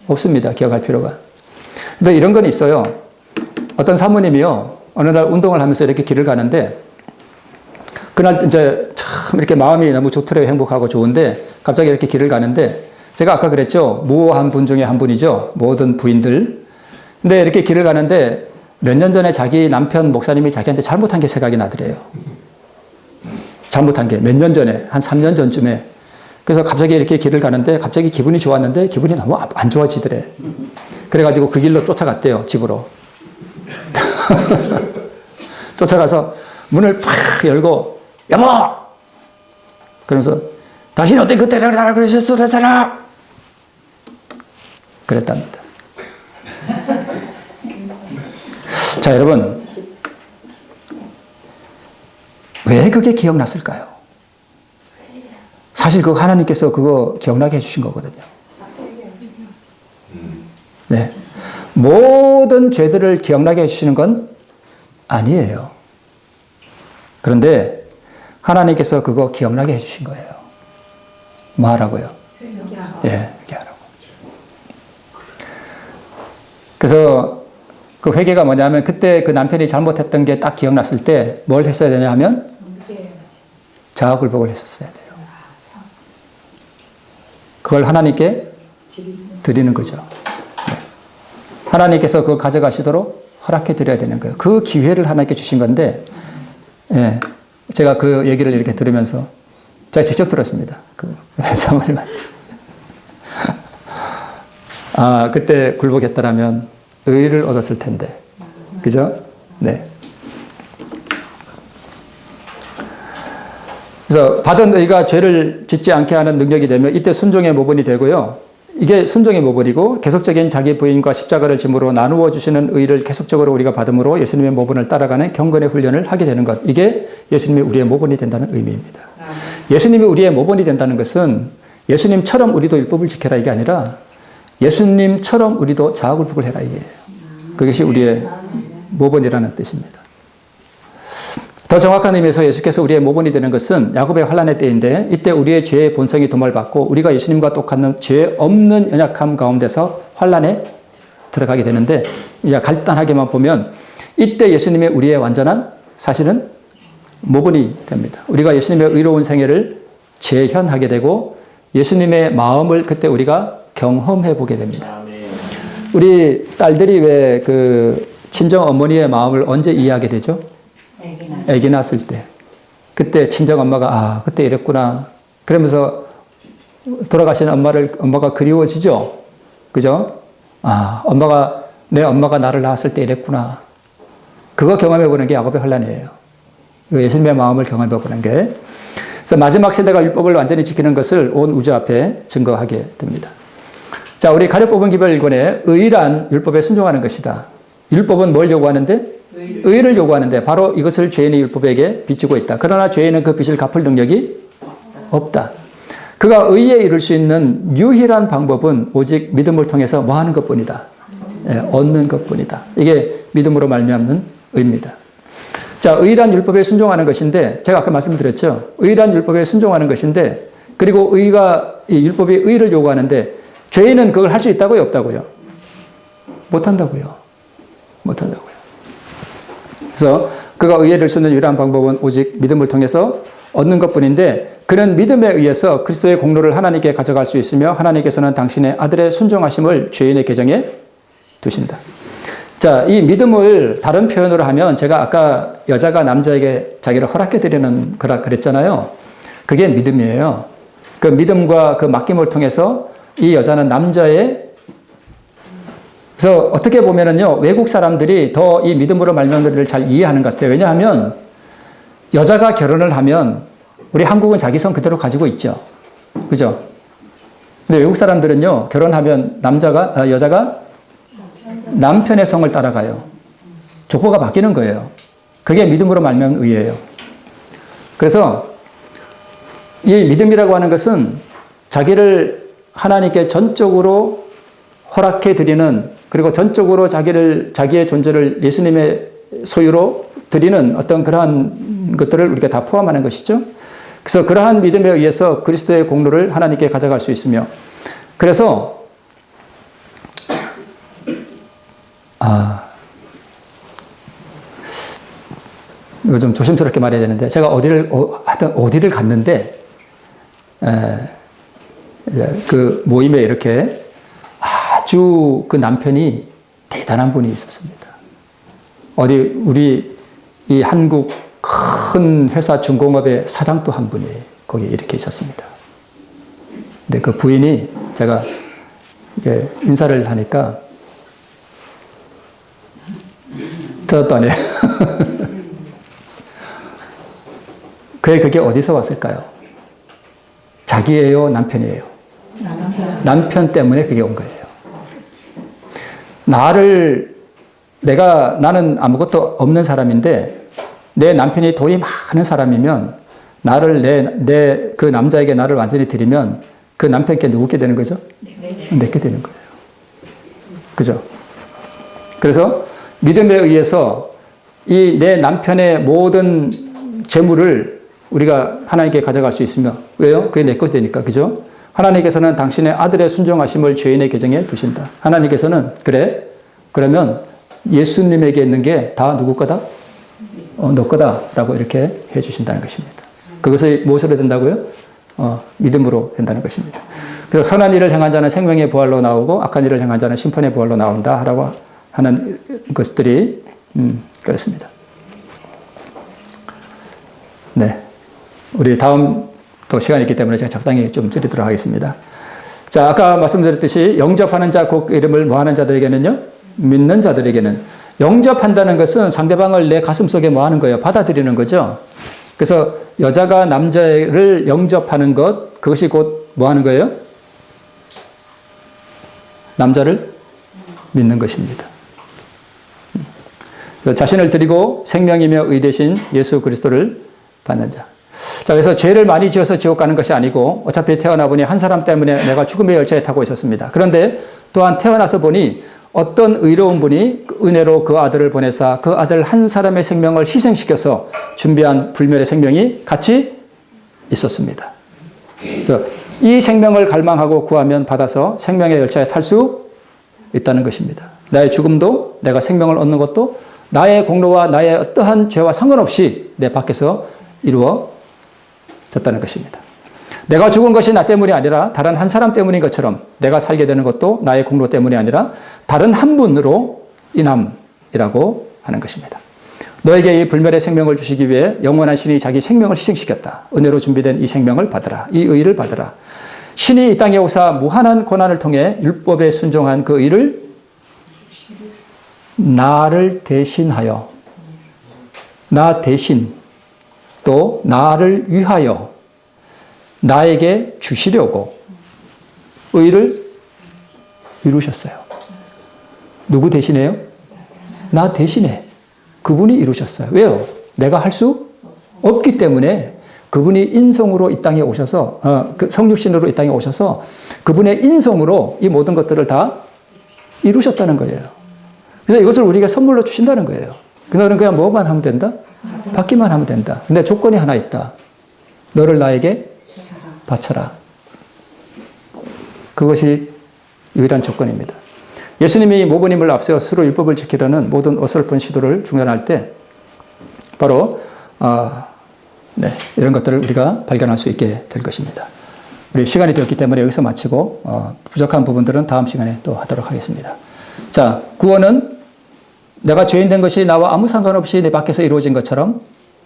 없습니다. 기억할 필요가. 근데 이런 건 있어요. 어떤 사모님이요. 어느 날 운동을 하면서 이렇게 길을 가는데 그날 이제 참 이렇게 마음이 너무 좋더래요. 행복하고 좋은데 갑자기 이렇게 길을 가는데 제가 아까 그랬죠. 무오한 분 중에 한 분이죠. 모든 부인들. 근데 이렇게 길을 가는데 몇 년 전에 자기 남편 목사님이 자기한테 잘못한 게 생각이 나더래요. 잘못한 게 몇 년 전에 한 3년 전쯤에. 그래서 갑자기 이렇게 길을 가는데 갑자기 기분이 좋았는데 기분이 너무 안 좋아지더래. 그래가지고 그 길로 쫓아갔대요. 집으로. 쫓아가서 문을 팍 열고 여보! 그러면서 당신이 어떻게 그때 나를 그러셨어? 그랬잖아! 그랬답니다. 자, 여러분. 왜 그게 기억났을까요? 사실 그거 하나님께서 그거 기억나게 해주신 거거든요. 네. 모든 죄들을 기억나게 해주시는 건 아니에요. 그런데 하나님께서 그거 기억나게 해주신 거예요. 뭐 하라고요? 예, 회개하라고. 그래서 그 회개가 뭐냐면 그때 그 남편이 잘못했던 게 딱 기억났을 때 뭘 했어야 되냐 하면 자아굴복을 했었어야 돼요. 그걸 하나님께 드리는 거죠. 네. 하나님께서 그걸 가져가시도록 허락해 드려야 되는 거예요. 그 기회를 하나님께 주신 건데 예, 제가 그 얘기를 이렇게 들으면서 제가 직접 들었습니다. 그 사모님한테. 아, 그때 굴복했더라면 의를 얻었을 텐데. 그죠? 네. 그래서 받은 의가 죄를 짓지 않게 하는 능력이 되면 이때 순종의 모본이 되고요. 이게 순종의 모본이고 계속적인 자기 부인과 십자가를 짐으로 나누어 주시는 의를 계속적으로 우리가 받음으로 예수님의 모본을 따라가는 경건의 훈련을 하게 되는 것. 이게 예수님이 우리의 모본이 된다는 의미입니다. 예수님이 우리의 모본이 된다는 것은 예수님처럼 우리도 율법을 지켜라 이게 아니라 예수님처럼 우리도 자아굴복을 해라 이게예요. 그것이 우리의 모본이라는 뜻입니다. 더 정확한 의미에서 예수께서 우리의 모본이 되는 것은 야곱의 환난의 때인데 이때 우리의 죄의 본성이 도말받고 우리가 예수님과 똑같은 죄 없는 연약함 가운데서 환난에 들어가게 되는데 간단하게만 보면 이때 예수님의 우리의 완전한 사실은 모본이 됩니다. 우리가 예수님의 의로운 생애를 재현하게 되고 예수님의 마음을 그때 우리가 경험해 보게 됩니다. 우리 딸들이 왜 그 친정 어머니의 마음을 언제 이해하게 되죠? 아기 낳았을 때. 그때 친정 엄마가 아 그때 이랬구나. 그러면서 돌아가신 엄마가 그리워지죠. 그죠? 내 엄마가 나를 낳았을 때 이랬구나. 그거 경험해 보는 게 야곱의 환란이에요. 예수님의 마음을 경험해 보는 게. 그래서 마지막 세대가 율법을 완전히 지키는 것을 온 우주 앞에 증거하게 됩니다. 자, 우리 가려 뽑은 기별 1권에 의란 율법에 순종하는 것이다. 율법은 뭘 요구하는데? 의를 요구하는데 바로 이것을 죄인의 율법에게 비추고 있다. 그러나 죄인은 그 빚을 갚을 능력이 없다. 그가 의에 이룰 수 있는 유일한 방법은 오직 믿음을 통해서 뭐 하는 것뿐이다. 얻는 것뿐이다. 이게 믿음으로 말미암는 의입니다. 자, 의란 율법에 순종하는 것인데 제가 아까 말씀드렸죠. 의란 율법에 순종하는 것인데 그리고 이 율법이 의를 요구하는데 죄인은 그걸 할 수 있다고요? 없다고요? 못한다고요. 못한다고요. 그래서 그가 의에 이룰 수 있는 유일한 방법은 오직 믿음을 통해서 얻는 것뿐인데 그는 믿음에 의해서 그리스도의 공로를 하나님께 가져갈 수 있으며 하나님께서는 당신의 아들의 순종하심을 죄인의 계정에 두신다. 자, 이 믿음을 다른 표현으로 하면 제가 아까 여자가 남자에게 자기를 허락해 드리는 거라 그랬잖아요. 그게 믿음이에요. 그 믿음과 그 맡김을 통해서 이 여자는 남자의 그래서 어떻게 보면은요, 외국 사람들이 더 이 믿음으로 말미암는 것을 잘 이해하는 것 같아요. 왜냐하면 여자가 결혼을 하면 우리 한국은 자기 성 그대로 가지고 있죠. 그죠? 근데 외국 사람들은요, 결혼하면 여자가 남편의 성을 따라가요. 족보가 바뀌는 거예요. 그게 믿음으로 말미암는 의예요. 그래서 이 믿음이라고 하는 것은 자기를 하나님께 전적으로 허락해 드리는 그리고 전적으로 자기의 존재를 예수님의 소유로 드리는 어떤 그러한 것들을 우리가 다 포함하는 것이죠. 그래서 그러한 믿음에 의해서 그리스도의 공로를 하나님께 가져갈 수 있으며 그래서 이거 좀 조심스럽게 말해야 되는데 제가 어디를 갔는데 그 모임에 이렇게 아주 그 남편이 대단한 분이 있었습니다. 우리 이 한국 큰 회사 중공업의 사장도 한 분이 거기 이렇게 있었습니다. 근데 그 부인이 제가 이게 인사를 하니까 대답도 안 해요. 그게 어디서 왔을까요? 자기예요, 남편이에요? 남편 때문에 그게 온 거예요. 나는 아무것도 없는 사람인데 내 남편이 돈이 많은 사람이면 그 남자에게 나를 완전히 드리면 그 남편께 누구게 되는 거죠? 내게 되는 거예요. 그죠? 그래서 믿음에 의해서 이 내 남편의 모든 재물을 우리가 하나님께 가져갈 수 있으며 왜요? 그게 내 것이 되니까. 그죠? 하나님께서는 당신의 아들의 순종하심을 죄인의 계정에 두신다. 하나님께서는 그러면 예수님에게 있는 게 다 누구 거다? 너 거다라고 이렇게 해 주신다는 것입니다. 그것을 무엇으로 된다고요? 믿음으로 된다는 것입니다. 그래서 선한 일을 행한 자는 생명의 부활로 나오고 악한 일을 행한 자는 심판의 부활로 나온다라고 하는 것들이 그렇습니다. 네, 우리 다음 또 시간이 있기 때문에 제가 적당히 좀 줄이도록 하겠습니다. 자, 아까 말씀드렸듯이 영접하는 자 곧 이름을 뭐하는 자들에게는요, 믿는 자들에게는 영접한다는 것은 상대방을 내 가슴속에 뭐하는 거예요? 받아들이는 거죠. 그래서 여자가 남자를 영접하는 것, 그것이 곧 뭐하는 거예요? 남자를 믿는 것입니다. 자신을 드리고 생명이며 의 대신 예수 그리스도를 받는 자. 자, 그래서 죄를 많이 지어서 지옥 가는 것이 아니고 어차피 태어나 보니 한 사람 때문에 내가 죽음의 열차에 타고 있었습니다. 그런데 또한 태어나서 보니 어떤 의로운 분이 은혜로 그 아들을 보내사 그 아들 한 사람의 생명을 희생시켜서 준비한 불멸의 생명이 같이 있었습니다. 그래서 이 생명을 갈망하고 구하면 받아서 생명의 열차에 탈 수 있다는 것입니다. 나의 죽음도 내가 생명을 얻는 것도 나의 공로와 나의 어떠한 죄와 상관없이 내 밖에서 이루어졌다는 것입니다. 내가 죽은 것이 나 때문이 아니라 다른 한 사람 때문인 것처럼 내가 살게 되는 것도 나의 공로 때문이 아니라 다른 한 분으로 인함이라고 하는 것입니다. 너에게 이 불멸의 생명을 주시기 위해 영원한 신이 자기 생명을 희생시켰다. 은혜로 준비된 이 생명을 받으라. 이 의를 받으라. 신이 이 땅에 오사 무한한 고난을 통해 율법에 순종한 그 의를 나를 대신하여, 나 대신, 또 나를 위하여 나에게 주시려고 의를 이루셨어요. 누구 대신해요? 나 대신에 그분이 이루셨어요. 왜요? 내가 할 수 없기 때문에 그분이 인성으로 이 땅에 오셔서 그 성육신으로 이 땅에 오셔서 그분의 인성으로 이 모든 것들을 다 이루셨다는 거예요. 그래서 이것을 우리에게 선물로 주신다는 거예요. 너는 그냥 뭐만 하면 된다? 받기만 하면 된다. 근데 조건이 하나 있다. 너를 나에게 바쳐라. 그것이 유일한 조건입니다. 예수님이 모범님을 앞세워 스스로 율법을 지키려는 모든 어설픈 시도를 중단할 때 바로 이런 것들을 우리가 발견할 수 있게 될 것입니다. 우리 시간이 되었기 때문에 여기서 마치고 부족한 부분들은 다음 시간에 또 하도록 하겠습니다. 자, 구원은 내가 죄인 된 것이 나와 아무 상관없이 내 밖에서 이루어진 것처럼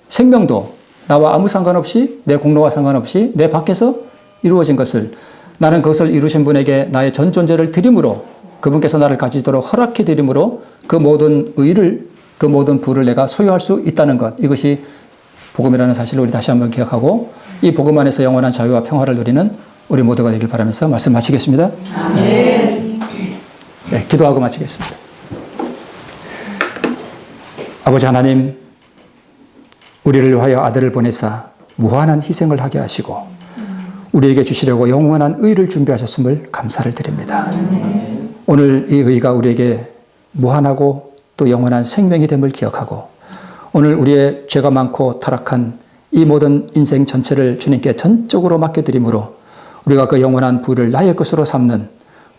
생명도 나와 아무 상관없이 내 공로와 상관없이 내 밖에서 이루어진 것을 나는 그것을 이루신 분에게 나의 전 존재를 드림으로 그분께서 나를 가지도록 허락해 드림으로 그 모든 의를 그 모든 부를 내가 소유할 수 있다는 것, 이것이 복음이라는 사실을 우리 다시 한번 기억하고 이 복음 안에서 영원한 자유와 평화를 누리는 우리 모두가 되길 바라면서 말씀 마치겠습니다. 아멘. 네, 기도하고 마치겠습니다. 아버지 하나님, 우리를 위하여 아들을 보내사 무한한 희생을 하게 하시고 우리에게 주시려고 영원한 의를 준비하셨음을 감사를 드립니다. 오늘 이 의가 우리에게 무한하고 또 영원한 생명이 됨을 기억하고 오늘 우리의 죄가 많고 타락한 이 모든 인생 전체를 주님께 전적으로 맡겨드림으로 우리가 그 영원한 부를 나의 것으로 삼는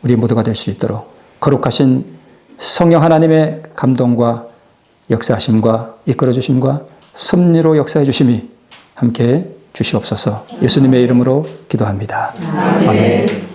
우리 모두가 될 수 있도록 거룩하신 성령 하나님의 감동과 역사하심과 이끌어주심과 섭리로 역사해 주심이 함께 주시옵소서. 예수님의 이름으로 기도합니다. 아멘.